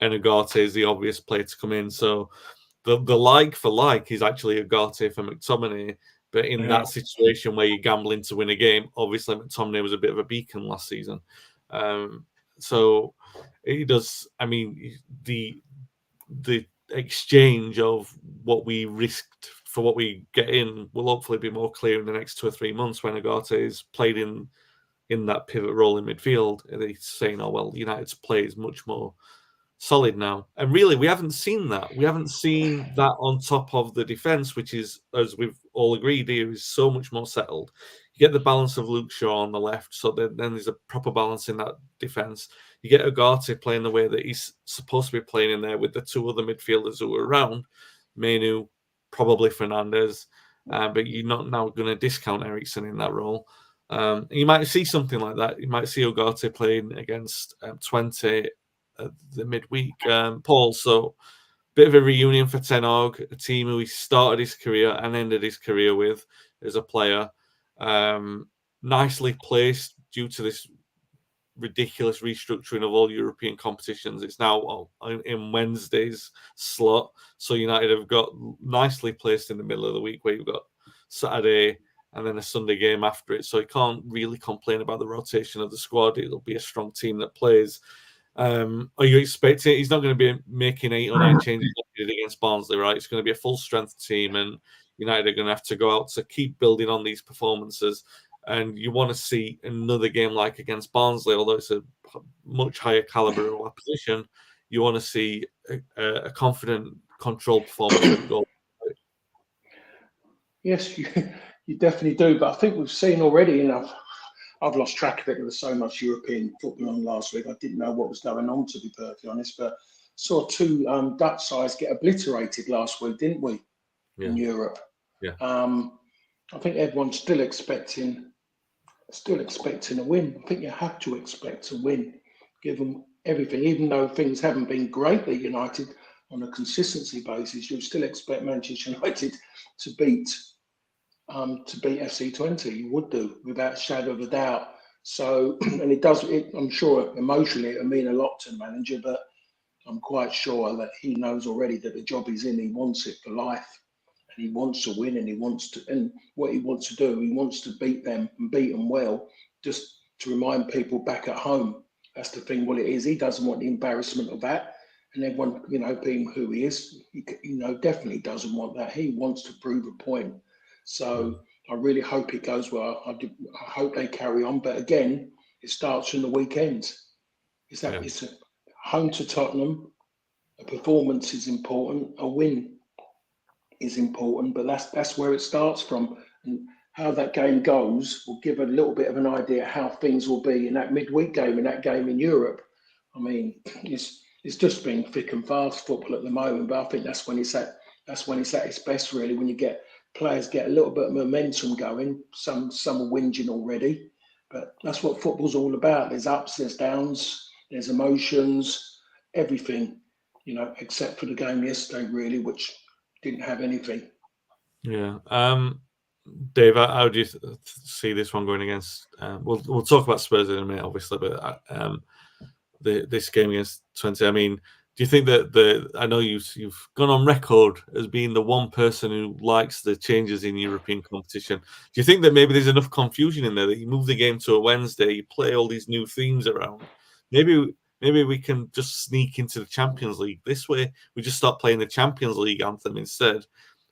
and Ugarte is the obvious player to come in. So the like for like is actually Ugarte for McTominay. But in that situation where you're gambling to win a game, obviously McTominay was a bit of a beacon last season. So it does. I mean, the exchange of what we risked for what we get in will hopefully be more clear in the next 2 or 3 months when Ugarte is played in that pivot role in midfield. And he's saying, "Oh well, United's play is much more solid now." And really, we haven't seen that. We haven't seen that on top of the defense, which is, as we've all agreed here, is so much more settled. You get the balance of Luke Shaw on the left, so then there's a proper balance in that defence. You get Ugarte playing the way that he's supposed to be playing in there with the two other midfielders who are around, Menu, probably Fernandes, but you're not now going to discount Eriksen in that role. You might see something like that. You might see Ugarte playing against Twente at the midweek, Paul. So, bit of a reunion for Ten Hag, a team who he started his career and ended his career with as a player. Nicely placed due to this ridiculous restructuring of all European competitions. It's now in Wednesday's slot. So United have got nicely placed in the middle of the week where you've got Saturday and then a Sunday game after it. So you can't really complain about the rotation of the squad. It'll be a strong team that plays. Are you expecting he's not going to be making 8 or 9 changes like he did against Barnsley, right? It's going to be a full strength team, and United are going to have to go out to keep building on these performances. And you want to see another game like against Barnsley, although it's a much higher caliber of opposition. You want to see a confident, controlled performance with goal. Yes, you definitely do. But I think we've seen already enough. I've lost track of it. There was so much European football on last week. I didn't know what was going on, to be perfectly honest. But saw 2 Dutch sides get obliterated last week, didn't we? Yeah. In Europe. Yeah. I think everyone's still expecting a win. I think you have to expect a win, given everything. Even though things haven't been great at United on a consistency basis, you still expect Manchester United to beat FC Twente. You would do, without a shadow of a doubt. So, and it does. I'm sure emotionally it'll mean a lot to the manager, but I'm quite sure that he knows already that the job he's in, he wants it for life. He wants to win, and and what he wants to do, he wants to beat them and beat them well, just to remind people back at home. That's the thing. What it is, he doesn't want the embarrassment of that, and everyone, being who he is, he definitely doesn't want that. He wants to prove a point. So I really hope it goes well. I hope they carry on, but again, it starts from the weekend. It's a home to Tottenham. A performance is important. A win is important, but that's where it starts from, and how that game goes will give a little bit of an idea how things will be in that midweek game, in that game in Europe. I mean, it's just been thick and fast football at the moment, but I think that's when it's at its best, really, when you get players get a little bit of momentum going. Some are whinging already, but that's what football's all about. There's ups, there's downs, there's emotions, everything, except for the game yesterday, really, which didn't have anything. Yeah. Dave, how do you see this one going against? We'll talk about Spurs in a minute, obviously, but this game against Twente. I mean, do you think that I know you've gone on record as being the one person who likes the changes in European competition. Do you think that maybe there's enough confusion in there that you move the game to a Wednesday, you play all these new themes around? Maybe we can just sneak into the Champions League this way. We just start playing the Champions League anthem instead.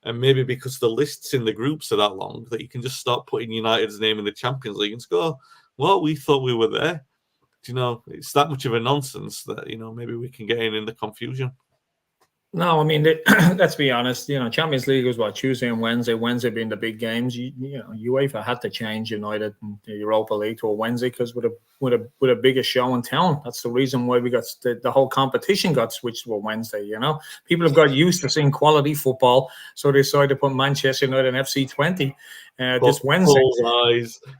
And maybe because the lists in the groups are that long, that you can just start putting United's name in the Champions League and just go, well, we thought we were there. It's that much of a nonsense that, maybe we can get in the confusion. No, I mean, let's be honest. Champions League was Tuesday and Wednesday. Wednesday being the big games. UEFA had to change United and the Europa League to a Wednesday because with a bigger show in town. That's the reason why we got the whole competition got switched to a Wednesday. People have got used to seeing quality football, so they decided to put Manchester United and FC Twente this Wednesday.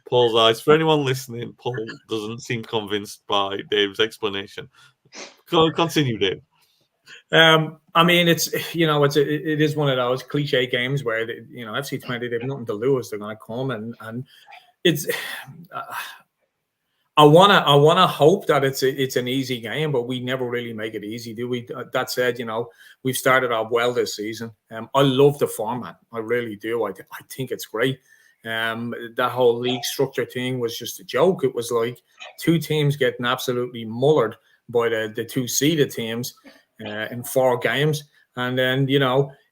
Paul's eyes. For anyone listening, Paul doesn't seem convinced by Dave's explanation. Continue, Dave. I mean, it is one of those cliche games where FC Twente, they've nothing to lose. They're going to come and it's. I wanna hope that it's an easy game, but we never really make it easy, do we? That said, we've started off well this season. I love the format. I really do. I think it's great. That whole league structure thing was just a joke. It was like 2 teams getting absolutely mullered by the 2 seeded teams in 4 games. And then,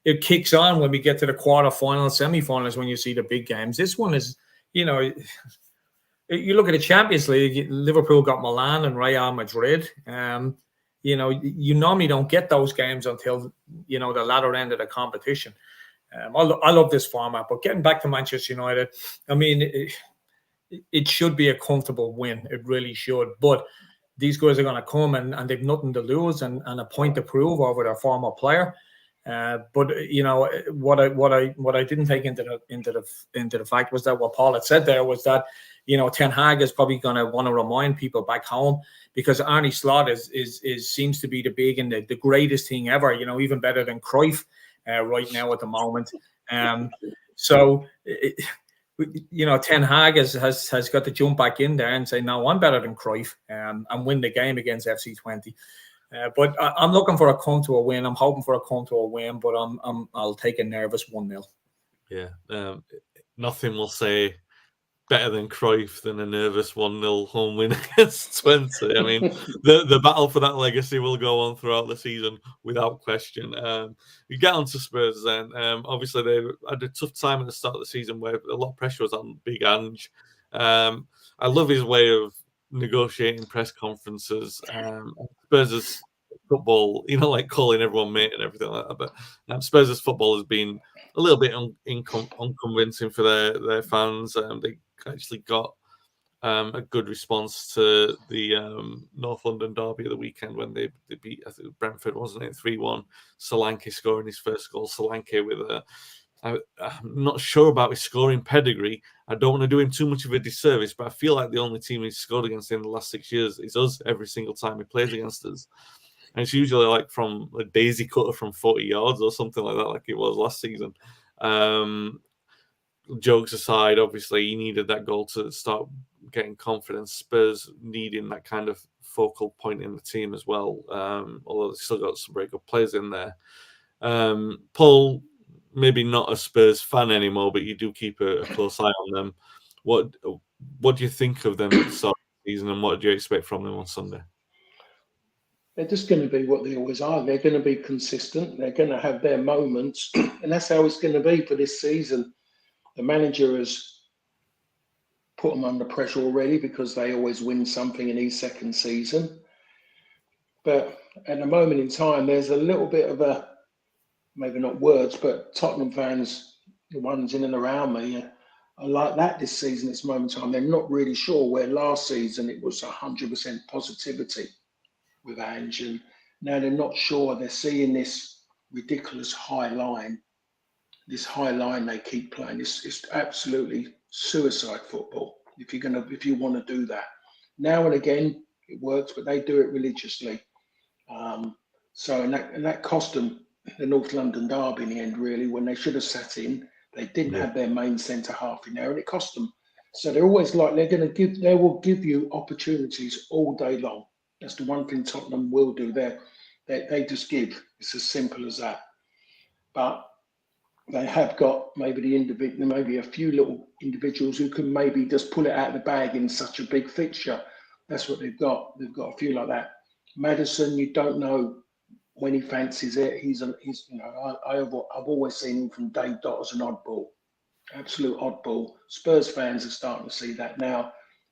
it kicks on when we get to the quarterfinals, semifinals, when you see the big games. This one is, you look at the Champions League, Liverpool got Milan and Real Madrid. You normally don't get those games until, the latter end of the competition. I love this format. But getting back to Manchester United, I mean, it should be a comfortable win. It really should. But these guys are going to come and they've nothing to lose and a point to prove over their former player. But what I didn't take into the fact was that what Paul had said there was that Ten Hag is probably going to want to remind people back home, because Arne Slot seems to be the big and the greatest thing ever. Even better than Cruyff right now at the moment. So Ten Hag has got to jump back in there and say, no, I'm better than Cruyff, and win the game against FC Twente. But I'm looking for a come to a win. I'm hoping for a come to a win, but I'll take a nervous 1-0. Yeah, nothing will say better than Cruyff than a nervous 1-0 home win against Twente. I mean, the battle for that legacy will go on throughout the season without question. We get on to Spurs then. Obviously, they had a tough time at the start of the season where a lot of pressure was on Big Ange. I love his way of negotiating press conferences. Spurs' football, like calling everyone mate and everything like that. But Spurs' football has been a little bit unconvincing for their fans. They actually got a good response to the North London derby of the weekend when they beat, I think, Brentford, wasn't it? 3-1. Solanke scoring his first goal. Solanke with I'm not sure about his scoring pedigree. I don't want to do him too much of a disservice, but I feel like the only team he's scored against in the last 6 years is us every single time he plays against us. And it's usually like from a daisy cutter from 40 yards or something like that, like it was last season. Jokes aside, obviously, he needed that goal to start getting confidence. Spurs needing that kind of focal point in the team as well, although they've still got some very good players in there. Paul, maybe not a Spurs fan anymore, but you do keep a close eye on them. What do you think of them at the start of the season, and what do you expect from them on Sunday? They're just going to be what they always are. They're going to be consistent. They're going to have their moments, and that's how it's going to be for this season. The manager has put them under pressure already because they always win something in his second season. But at the moment in time, there's a little bit of a, maybe not words, but Tottenham fans, the ones in and around me, are like that this season, this moment in time. They're not really sure, where last season it was 100% positivity with Ange, and now they're not sure. They're seeing this ridiculous high line. This high line they keep playing. It's absolutely suicide football. If you want to do that, now and again it works, but they do it religiously. So that cost them the North London derby in the end, really, when they should have sat in. They didn't have their main centre half in there, and it cost them. So they're always like they will give you opportunities all day long. That's the one thing Tottenham will do. They just give. It's as simple as that. But they have got maybe a few little individuals who can maybe just pull it out of the bag in such a big fixture. That's what they've got. They've got a few like that. Maddison, you don't know when he fancies it. I've always seen him from day dot as an oddball, absolute oddball. Spurs fans are starting to see that now.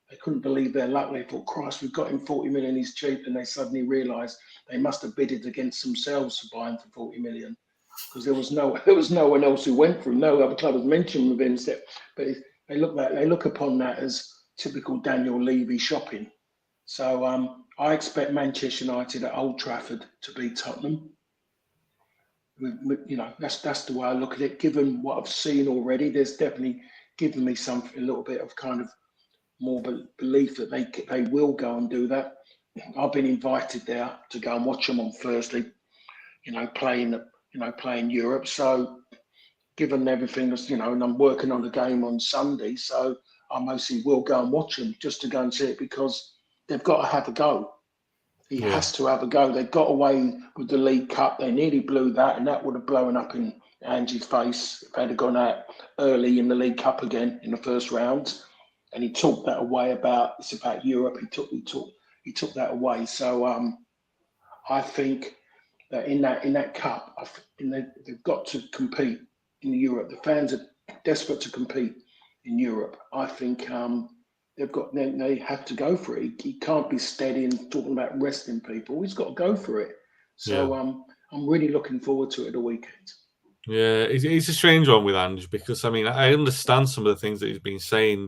They couldn't believe their luck. They thought, Christ, we've got him 40 million, he's cheap. And they suddenly realised they must have bidded against themselves to buy him for 40 million. Because there was no one else who went for him. No other club was mentioned with him. But they look upon that as typical Daniel Levy shopping. So I expect Manchester United at Old Trafford to beat Tottenham. That's the way I look at it. Given what I've seen already, there's definitely given me a little bit of kind of more belief that they will go and do that. I've been invited there to go and watch them on Thursday. Playing Europe. So given everything that's, and I'm working on the game on Sunday, so I mostly will go and watch them just to go and see it, because they've got to have a go. He has to have a go. They got away with the League Cup. They nearly blew that, and that would have blown up in Ange's face if they'd have gone out early in the League Cup again in the first round. And he took that away it's about Europe. He took that away. So I think that in that cup, they've got to compete in Europe. The fans are desperate to compete in Europe. I think they have to go for it. He can't be steady and talking about resting people. He's got to go for it. So I'm really looking forward to it the weekend. Yeah, it's a strange one with Ange, because I mean, I understand some of the things that he's been saying.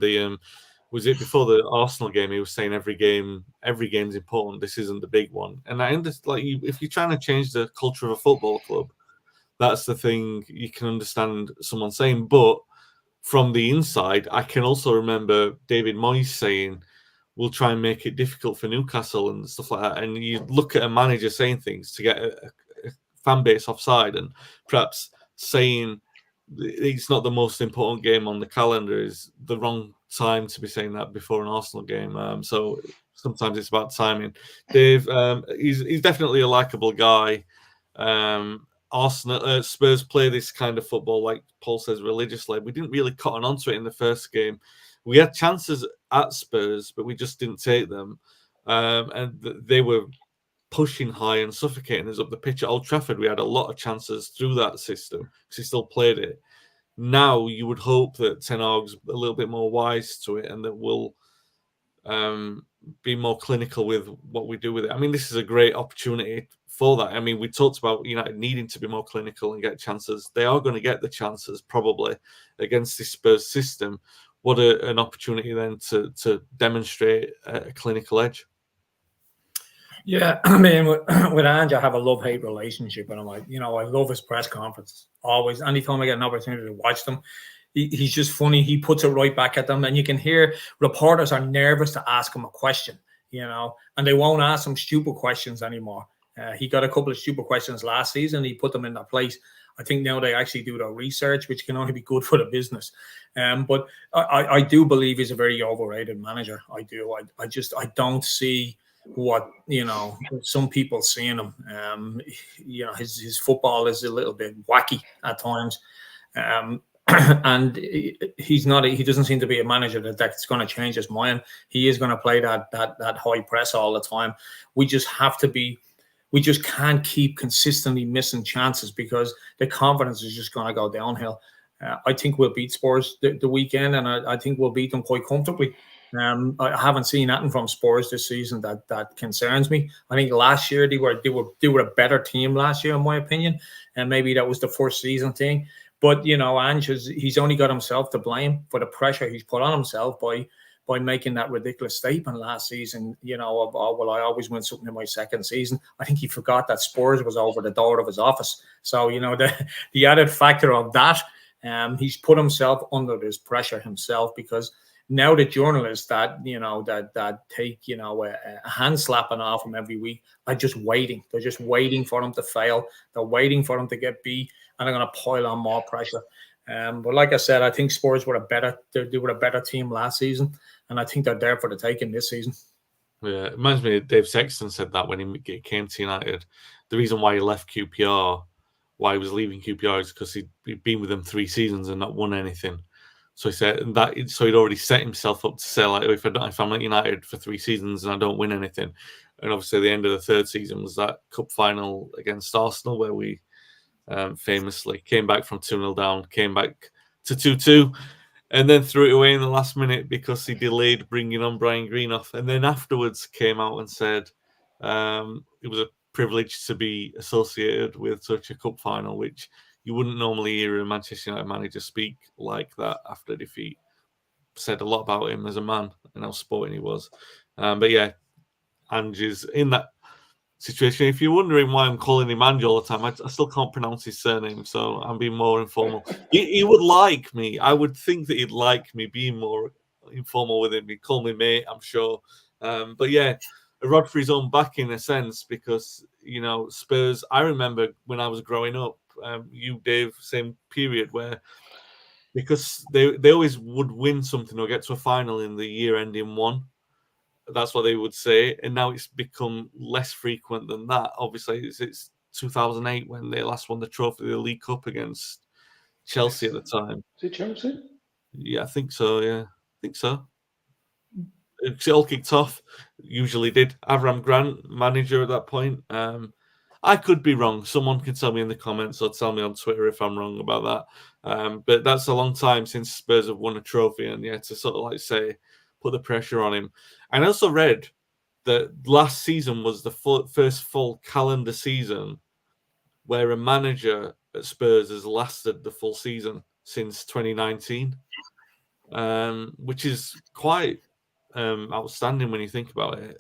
was it before the Arsenal game? He was saying every game's important. This isn't the big one. And I understand, like, if you're trying to change the culture of a football club, that's the thing you can understand someone saying. But from the inside, I can also remember David Moyes saying, "We'll try and make it difficult for Newcastle," and stuff like that. And you look at a manager saying things to get a fan base offside, and perhaps saying it's not the most important game on the calendar is the wrong time to be saying that before an Arsenal game. So sometimes it's about timing. Dave, he's definitely a likable guy. Arsenal, Spurs play this kind of football, like Paul says, religiously. We didn't really cotton onto it in the first game. We had chances at Spurs, but we just didn't take them. And they were pushing high and suffocating us up the pitch at Old Trafford. We had a lot of chances through that system because he still played it. Now you would hope that Ten Hag's a little bit more wise to it and that we'll be more clinical with what we do with it. I mean, this is a great opportunity for that. I mean, we talked about United needing to be more clinical and get chances. They are going to get the chances probably against this Spurs system. What an opportunity then to demonstrate a clinical edge. Yeah, I mean, with Ange, I have a love-hate relationship, and I'm like, I love his press conferences. Always, anytime I get an opportunity to watch them, he's just funny. He puts it right back at them, and you can hear reporters are nervous to ask him a question, and they won't ask him stupid questions anymore. He got a couple of stupid questions last season. He put them in their place. I think now they actually do their research, which can only be good for the business. But I do believe he's a very overrated manager. I do. I don't see what some people seeing him. His football is a little bit wacky at times, and he's not. He doesn't seem to be a manager that's going to change his mind. He is going to play that high press all the time. We just have to be. We just can't keep consistently missing chances because the confidence is just going to go downhill. I think we'll beat Spurs the weekend, and I think we'll beat them quite comfortably. I haven't seen anything from Spurs this season that concerns me. I think last year they were a better team last year, in my opinion, and maybe that was the first season thing. But Ange he's only got himself to blame for the pressure he's put on himself by making that ridiculous statement last season. I always win something in my second season. I think he forgot that Spurs was over the door of his office. So the added factor of that, he's put himself under this pressure himself because. Now the journalists that take a hand slapping off him every week are just waiting. They're just waiting for him to fail. They're waiting for him to get beat, and they're going to pile on more pressure. But like I said, I think Spurs were a better team last season, and I think they're there for the taking this season. Yeah, it reminds me of Dave Sexton said that when he came to United. The reason why he left QPR, why he was leaving QPR, is because he'd been with them 3 seasons and not won anything. So he said that. So he'd already set himself up to say, like, if I'm at United for 3 seasons and I don't win anything, and obviously the end of the 3rd season was that cup final against Arsenal where we famously came back from 2-0 down, came back to 2-2, and then threw it away in the last minute because he delayed bringing on Brian Greenough, and then afterwards came out and said it was a privilege to be associated with such a cup final, which you wouldn't normally hear a Manchester United manager speak like that after defeat. Said a lot about him as a man and how sporting he was. But yeah, Ange is in that situation. If you're wondering why I'm calling him Ange all the time, I still can't pronounce his surname, so I'm being more informal. He would like me. I would think that he'd like me being more informal with him. He'd call me mate, I'm sure. But yeah, a rod for his own back in a sense because, Spurs, I remember when I was growing up, you, Dave, same period where because they always would win something or get to a final in the year ending 1. That's what they would say, and now it's become less frequent than that. Obviously, it's 2008 when they last won the trophy, the League Cup against Chelsea at the time. Is it Chelsea? Yeah, I think so. Yeah, I think so. It all kicked off. Usually did. Avram Grant, manager at that point. I could be wrong. Someone can tell me in the comments or tell me on Twitter if I'm wrong about that. But that's a long time since Spurs have won a trophy, and yeah, to sort of like say, put the pressure on him. And I also read that last season was the first full calendar season where a manager at Spurs has lasted the full season since 2019. which is quite outstanding when you think about it.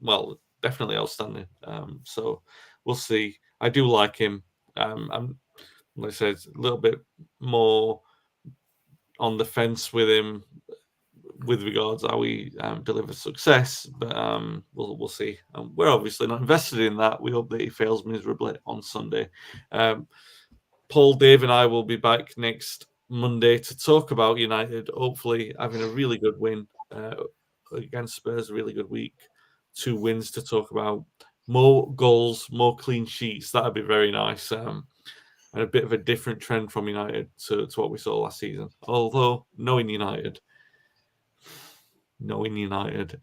Well, definitely outstanding. So we'll see. I do like him. I'm, like I said, a little bit more on the fence with him with regards how he delivers success, but we'll see. We're obviously not invested in that. We hope that he fails miserably on Sunday. Paul, Dave, and I will be back next Monday to talk about United. Hopefully, having a really good win against Spurs, a really good week. 2 wins to talk about. More goals, more clean sheets. That'd be very nice. And a bit of a different trend from United to what we saw last season. Although, knowing United,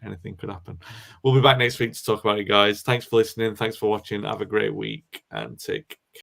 anything could happen. We'll be back next week to talk about it, guys. Thanks for listening. Thanks for watching. Have a great week and take care.